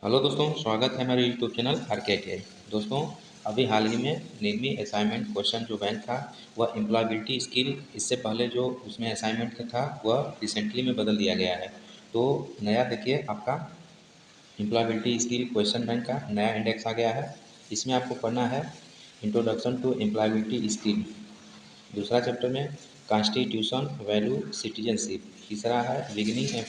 Hello दोस्तों, स्वागत है मेरे यूट्यूब चैनल आर के टी आई। दोस्तों, अभी हाल ही में नीटमी असाइनमेंट क्वेश्चन जो बैंक था वह एम्प्लॉयबिलिटी स्किल, इससे पहले जो उसमें असाइनमेंट का था वह रिसेंटली में बदल दिया गया है। तो नया देखिए, आपका एम्प्लॉयबिलिटी स्किल क्वेश्चन बैंक का नया इंडेक्स आ गया है। इसमें आपको पढ़ना है इंट्रोडक्शन टू एम्प्लॉयबिलिटी स्किल। दूसरा चैप्टर में कॉन्स्टिट्यूशन वैल्यू सिटीजनशिप। तीसरा है beginning and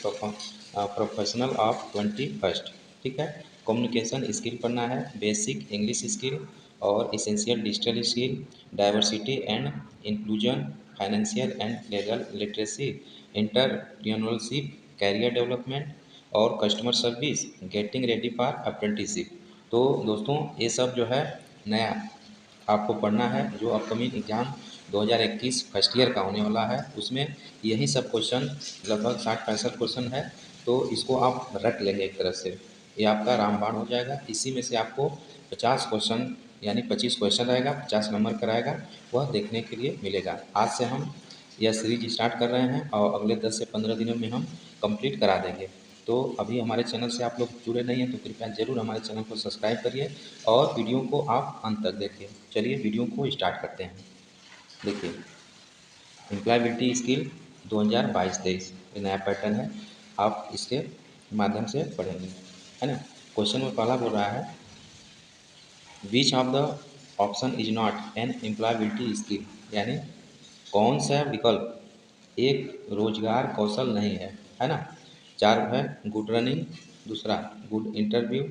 professional of 21st। ठीक है। कम्युनिकेशन स्किल पढ़ना है, बेसिक इंग्लिश स्किल और essential digital skill, diversity and inclusion, financial and legal literacy, entrepreneurship, career development और customer service, getting ready for apprenticeship. तो दोस्तों, ये सब जो है नया आपको पढ़ना है। जो अपकमिंग एग्ज़ाम 2021 फर्स्ट ईयर का होने वाला है उसमें यही सब क्वेश्चन, लगभग 60-65 क्वेश्चन है। तो इसको आप रट लेंगे एक तरह से, ये आपका रामबाण हो जाएगा। इसी में से आपको 50 क्वेश्चन यानी 25 क्वेश्चन रहेगा, 50 नंबर का रहेगा, वह देखने के लिए मिलेगा। आज से हम यह सीरीज स्टार्ट कर रहे हैं और अगले 10 से 15 दिनों में हम कंप्लीट करा देंगे। तो अभी हमारे चैनल से आप लोग जुड़े नहीं हैं तो कृपया ज़रूर हमारे चैनल को सब्सक्राइब करिए और वीडियो को आप अंत तक देखिए। चलिए वीडियो को स्टार्ट करते हैं। देखिए, एम्प्लॉयबिलिटी स्किल 2022-23 ये नया पैटर्न है, आप इसके माध्यम से पढ़ेंगे, है ना। क्वेश्चन में पहला बोल रहा है, which of the option is not an employability skill, यानी कौन सा विकल्प एक रोजगार कौशल नहीं है ना। चार है गुड रनिंग, दूसरा गुड इंटरव्यू,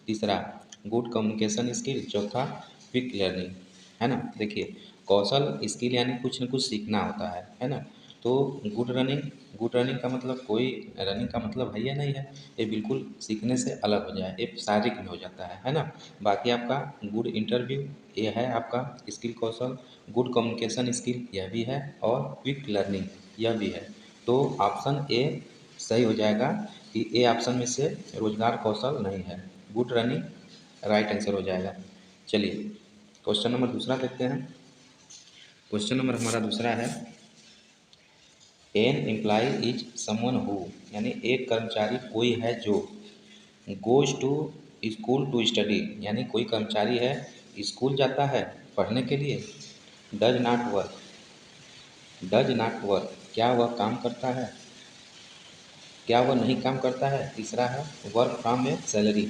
तीसरा गुड कम्युनिकेशन स्किल, चौथा क्विक लर्निंग, है ना। देखिए, कौशल स्किल यानी कुछ न कुछ सीखना होता है ना। तो गुड रनिंग का मतलब कोई रनिंग का मतलब है या नहीं है, ये बिल्कुल सीखने से अलग हो जाए, ये शारीरिक में हो जाता है ना। बाकी आपका गुड इंटरव्यू ये है आपका स्किल कौशल, गुड कम्युनिकेशन स्किल यह भी है और क्विक लर्निंग यह भी है। तो ऑप्शन ए सही हो जाएगा कि ए ऑप्शन में से रोजगार कौशल नहीं है, गुड रनिंग राइट आंसर हो जाएगा। चलिए क्वेश्चन नंबर दूसरा देखते हैं। क्वेश्चन नंबर हमारा दूसरा है, an employ is someone who, यानी एक कर्मचारी कोई है जो goes to school to study, यानी कोई कर्मचारी है स्कूल जाता है पढ़ने के लिए। डज नॉट वर्क, क्या वह काम करता है, क्या वह नहीं काम करता है। तीसरा है वर्क फ्रॉम ए सैलरी,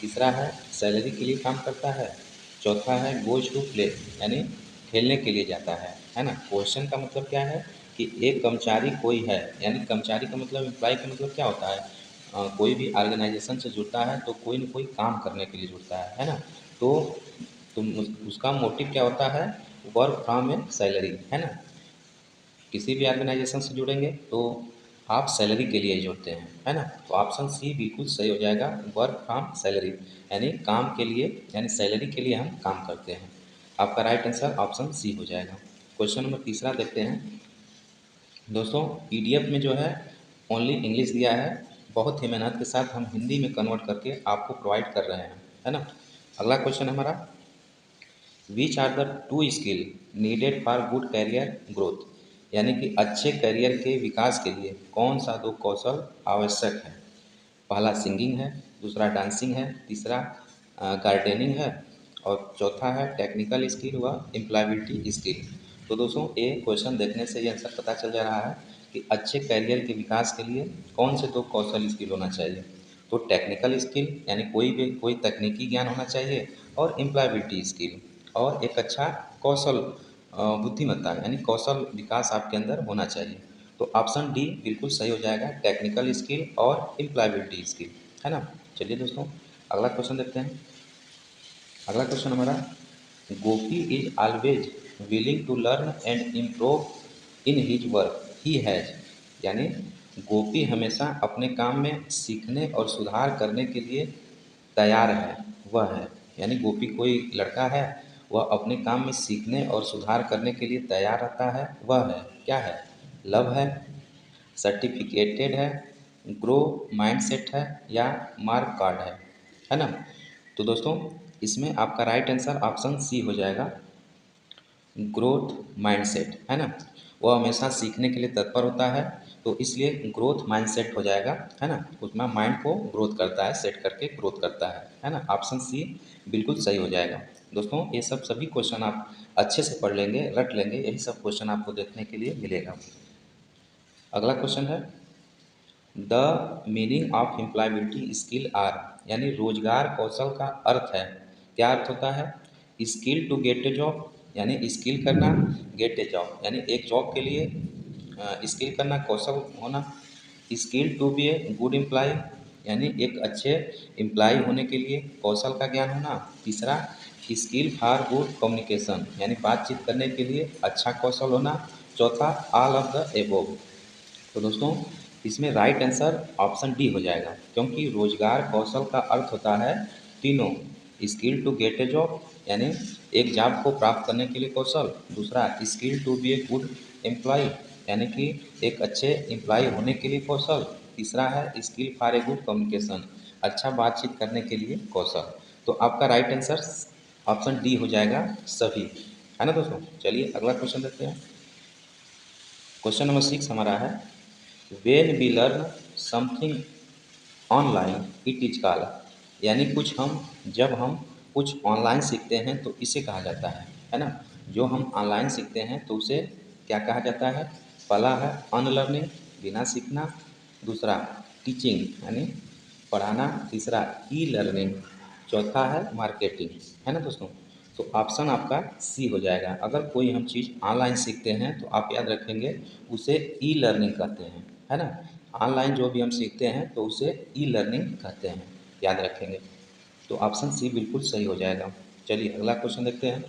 तीसरा है सैलरी के लिए काम करता है। चौथा है गोज टू प्ले, यानी खेलने के लिए जाता है ना। क्वेश्चन का मतलब क्या है कि एक कर्मचारी कोई है, यानी कर्मचारी का मतलब एम्प्लॉय का मतलब क्या होता है, कोई भी ऑर्गेनाइजेशन से जुड़ता है तो कोई न कोई काम करने के लिए जुड़ता है ना। तो उसका मोटिव क्या होता है, वर्क फ्रॉम ए सैलरी, है ना। किसी भी ऑर्गेनाइजेशन से जुड़ेंगे तो आप सैलरी के लिए जुड़ते हैं, है ना। तो ऑप्शन सी बिल्कुल सही हो जाएगा, वर्क फ्रॉम सैलरी, यानी काम के लिए, यानी सैलरी के लिए हम काम करते हैं। आपका राइट आंसर ऑप्शन सी हो जाएगा। क्वेश्चन नंबर तीसरा देखते हैं। दोस्तों, पीडीएफ में जो है ओनली इंग्लिश दिया है, बहुत ही मेहनत के साथ हम हिंदी में कन्वर्ट करके आपको प्रोवाइड कर रहे हैं, है ना। अगला क्वेश्चन हमारा, which are the two skill needed for good career growth, यानी कि अच्छे करियर के विकास के लिए कौन सा दो कौशल आवश्यक है। पहला सिंगिंग है, दूसरा डांसिंग है, तीसरा गार्डनिंग है और चौथा है टेक्निकल स्किल व एम्प्लॉयबिलिटी स्किल। तो दोस्तों, ये क्वेश्चन देखने से ये आंसर पता चल जा रहा है कि अच्छे करियर के विकास के लिए कौन से दो कौशल स्किल होना चाहिए। तो टेक्निकल स्किल यानी कोई तकनीकी ज्ञान होना चाहिए, और एम्प्लॉयबिलिटी स्किल और एक अच्छा कौशल बुद्धिमत्ता यानी कौशल विकास आपके अंदर होना चाहिए। तो ऑप्शन डी बिल्कुल सही हो जाएगा, टेक्निकल स्किल और एम्प्लॉयबिलिटी स्किल, है ना। चलिए दोस्तों, अगला क्वेश्चन देखते हैं। अगला क्वेश्चन हमारा, Gopi is always willing to learn and improve in his work he has, यानी गोपी हमेशा अपने काम में सीखने और सुधार करने के लिए तैयार है, वह है, यानी गोपी कोई लड़का है, वह अपने काम में सीखने और सुधार करने के लिए तैयार रहता है, वह है, क्या है, लव है, सर्टिफिकेटेड है, ग्रो माइंडसेट है या मार्क कार्ड है ना। तो दोस्तों, इसमें आपका राइट आंसर ऑप्शन सी हो जाएगा, ग्रोथ माइंडसेट, है ना। वह हमेशा सीखने के लिए तत्पर होता है, तो इसलिए ग्रोथ माइंड सेट हो जाएगा, है ना, उसमें माइंड को ग्रोथ करता है, सेट करके ग्रोथ करता है ना। ऑप्शन सी बिल्कुल सही हो जाएगा। दोस्तों ये सब सभी क्वेश्चन आप अच्छे से पढ़ लेंगे, रट लेंगे, यही सब क्वेश्चन आपको देखने के लिए मिलेगा। अगला क्वेश्चन है the meaning of employability skill are, यानी रोजगार कौशल का अर्थ है, क्या अर्थ होता है? Skill to get a job, यानी स्किल करना, गेट ए जॉब यानी एक जॉब के लिए स्किल करना, कौशल होना, skill to be a good employ यानी एक अच्छे एम्प्लॉय होने के लिए कौशल का ज्ञान होना, तीसरा स्किल फॉर गुड कम्युनिकेशन यानी बातचीत करने के लिए अच्छा कौशल होना, चौथा ऑल ऑफ द एबोव। तो दोस्तों इसमें राइट आंसर ऑप्शन डी हो जाएगा, क्योंकि रोजगार कौशल का अर्थ होता है तीनों, skill to get a job यानी एक जॉब को प्राप्त करने के लिए कौशल, दूसरा skill to be a good employ यानी कि एक अच्छे एम्प्लॉय होने के लिए कौशल, तीसरा है skill for a good communication अच्छा बातचीत करने के लिए कौशल। तो आपका राइट आंसर ऑप्शन डी हो जाएगा सभी, है ना दोस्तों। चलिए अगला क्वेश्चन देखते हैं। क्वेश्चन नंबर 6 हमारा है when we learn something online it is called, यानी कुछ हम जब हम कुछ ऑनलाइन सीखते हैं तो इसे कहा जाता है ना। जो हम ऑनलाइन सीखते हैं तो उसे क्या कहा जाता है? पहला है अनलर्निंग बिना सीखना, दूसरा टीचिंग यानी पढ़ाना, तीसरा ई लर्निंग, चौथा है मार्केटिंग, है ना दोस्तों। तो ऑप्शन आपका सी हो जाएगा। अगर कोई हम चीज़ ऑनलाइन सीखते हैं तो आप याद रखेंगे उसे ई लर्निंग कहते हैं, है ना। ऑनलाइन जो भी हम सीखते हैं तो उसे ई लर्निंग कहते हैं, याद रखेंगे। तो ऑप्शन सी बिल्कुल सही हो जाएगा। चलिए अगला क्वेश्चन देखते हैं।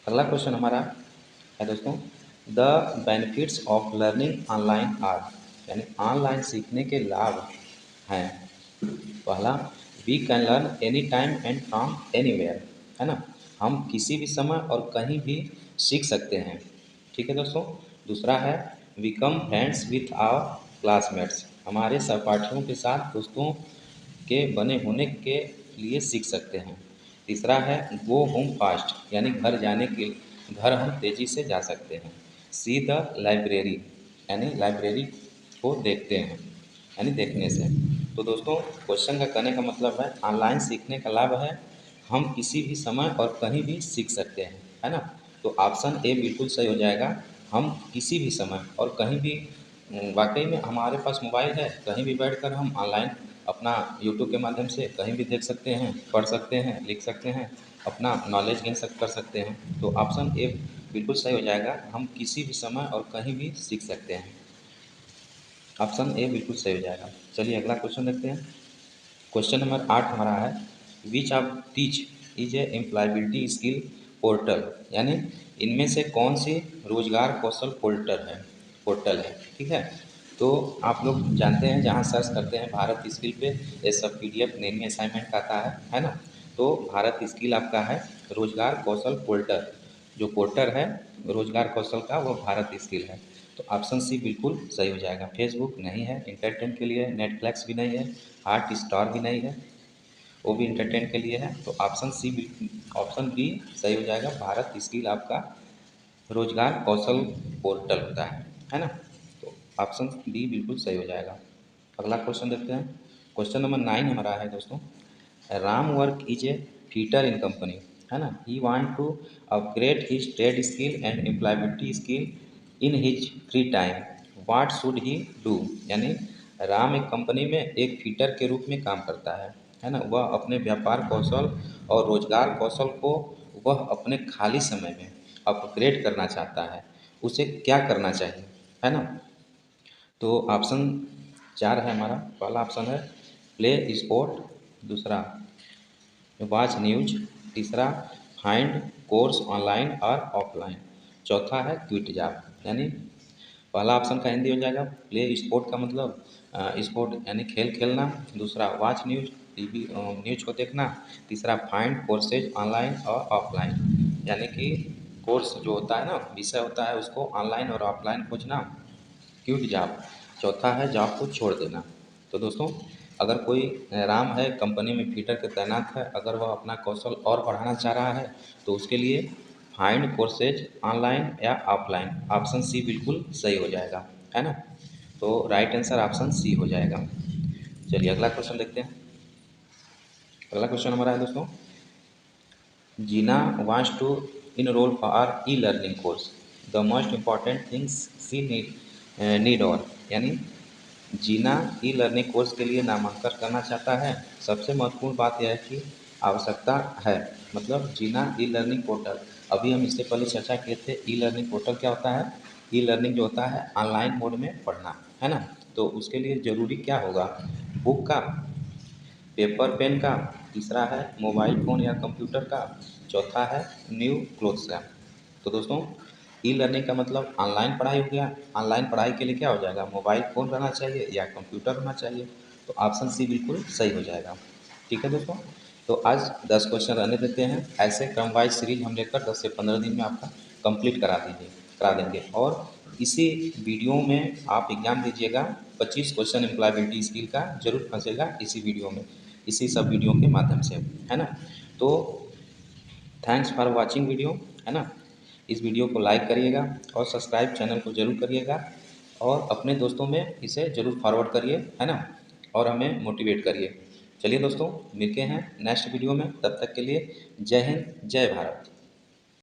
अगला क्वेश्चन हमारा है दोस्तों the benefits of learning online are, यानी ऑनलाइन सीखने के लाभ हैं। पहला we can learn any time and from anywhere, है ना, हम किसी भी समय और कहीं भी सीख सकते हैं, ठीक है दोस्तों। दूसरा है we come friends with our classmates, हमारे सहपाठियों के साथ दोस्तों के बने होने के लिए सीख सकते हैं। तीसरा है गो होम फास्ट, यानी घर हम तेज़ी से जा सकते हैं। सी द लाइब्रेरी, यानी लाइब्रेरी को देखते हैं, यानी देखने से। तो दोस्तों क्वेश्चन का कहने का मतलब है ऑनलाइन सीखने का लाभ है हम किसी भी समय और कहीं भी सीख सकते हैं, है ना। तो ऑप्शन ए बिल्कुल सही हो जाएगा। हम किसी भी समय और कहीं भी वाकई में हमारे पास मोबाइल है, कहीं भी बैठकर हम ऑनलाइन अपना यूट्यूब के माध्यम से कहीं भी देख सकते हैं, पढ़ सकते हैं, लिख सकते हैं, अपना नॉलेज गेन कर सकते हैं। तो ऑप्शन ए बिल्कुल सही हो जाएगा, हम किसी भी समय और कहीं भी सीख सकते हैं। ऑप्शन ए बिल्कुल सही हो जाएगा। चलिए अगला क्वेश्चन देखते हैं। क्वेश्चन नंबर 8 हमारा है which of teach is a employability skill portal, यानी इनमें से कौन सी रोजगार कौशल पोर्टल है, ठीक है। तो आप लोग जानते हैं जहाँ सर्च करते हैं भारत स्किल पे ये सब PDF नेमी असाइनमेंट आता है ना। तो भारत स्किल आपका है रोजगार कौशल पोर्टल, जो पोर्टल है रोजगार कौशल का वो भारत स्किल है। तो ऑप्शन सी बिल्कुल सही हो जाएगा। फेसबुक नहीं है, इंटरटेन के लिए, नेटफ्लिक्स भी नहीं है, हॉट स्टार भी नहीं है, वो भी इंटरटेन के लिए है। तो ऑप्शन बी सही हो जाएगा। भारत स्किल आपका रोजगार कौशल पोर्टल होता है ना। तो ऑप्शन बी बिल्कुल सही हो जाएगा। अगला क्वेश्चन देखते हैं। क्वेश्चन नंबर 9 हमारा है दोस्तों Ram work is a fitter in company, है ना, he want to upgrade his trade skill and employability skill in his free time, what should he do, यानी राम एक कंपनी में एक फिटर के रूप में काम करता है ना। वह अपने व्यापार कौशल और रोजगार कौशल को वह अपने खाली समय में अपग्रेड करना चाहता है, उसे क्या करना चाहिए, है ना। तो ऑप्शन 4 है हमारा। पहला ऑप्शन है प्ले स्पोर्ट, दूसरा वॉच न्यूज, तीसरा फाइंड कोर्स ऑनलाइन और ऑफलाइन, चौथा है क्विट जॉब। यानी पहला ऑप्शन का हिंदी हो जाएगा प्ले स्पोर्ट का मतलब स्पोर्ट यानी खेल खेलना, दूसरा वॉच न्यूज TV न्यूज को देखना, तीसरा फाइंड कोर्सेज ऑनलाइन और ऑफलाइन यानी कि कोर्स जो होता है ना विषय होता है उसको ऑनलाइन और ऑफलाइन खोजना, क्विट जॉब चौथा है जॉब को छोड़ देना। तो दोस्तों अगर कोई राम है कंपनी में फिटर के तैनात है, अगर वह अपना कौशल और बढ़ाना चाह रहा है तो उसके लिए फाइंड कोर्सेज ऑनलाइन या ऑफलाइन, ऑप्शन सी बिल्कुल सही हो जाएगा, है ना। तो राइट आंसर ऑप्शन सी हो जाएगा। चलिए अगला क्वेश्चन देखते हैं। अगला क्वेश्चन हमारा है दोस्तों, जीना wants to enroll for e-learning course. The most important things she need और यानी जीना ई लर्निंग कोर्स के लिए नामांकन करना चाहता है। सबसे महत्वपूर्ण बात यह है कि आवश्यकता है, मतलब जीना ई लर्निंग पोर्टल। अभी हम इससे पहले चर्चा किए थे ई लर्निंग पोर्टल क्या होता है। ई लर्निंग जो होता है ऑनलाइन मोड में पढ़ना, है ना। तो उसके लिए ज़रूरी क्या होगा, बुक का, पेपर पेन का, तीसरा है मोबाइल फ़ोन या कंप्यूटर का, चौथा है न्यू क्लोथ्स का। तो दोस्तों ई लर्निंग का मतलब ऑनलाइन पढ़ाई हो गया। ऑनलाइन पढ़ाई के लिए क्या हो जाएगा, मोबाइल फ़ोन रहना चाहिए या कंप्यूटर रहना चाहिए। तो ऑप्शन सी बिल्कुल सही हो जाएगा। ठीक है दोस्तों, तो आज 10 क्वेश्चन रहने देते हैं। ऐसे क्रम वाइज सीरीज हम लेकर 10 से 15 दिन में आपका कंप्लीट करा देंगे। और इसी वीडियो में आप एग्ज़ाम दीजिएगा। 25 क्वेश्चन एम्प्लॉयबिलिटी स्किल का जरूर फंसेगा इसी वीडियो में, इसी सब वीडियो के माध्यम से, है ना। तो थैंक्स फॉर वाचिंग वीडियो, है ना। इस वीडियो को लाइक करिएगा और सब्सक्राइब चैनल को जरूर करिएगा और अपने दोस्तों में इसे ज़रूर फॉरवर्ड करिए, है ना, और हमें मोटिवेट करिए। चलिए दोस्तों, मिलते हैं नेक्स्ट वीडियो में, तब तक के लिए जय हिंद, जय भारत।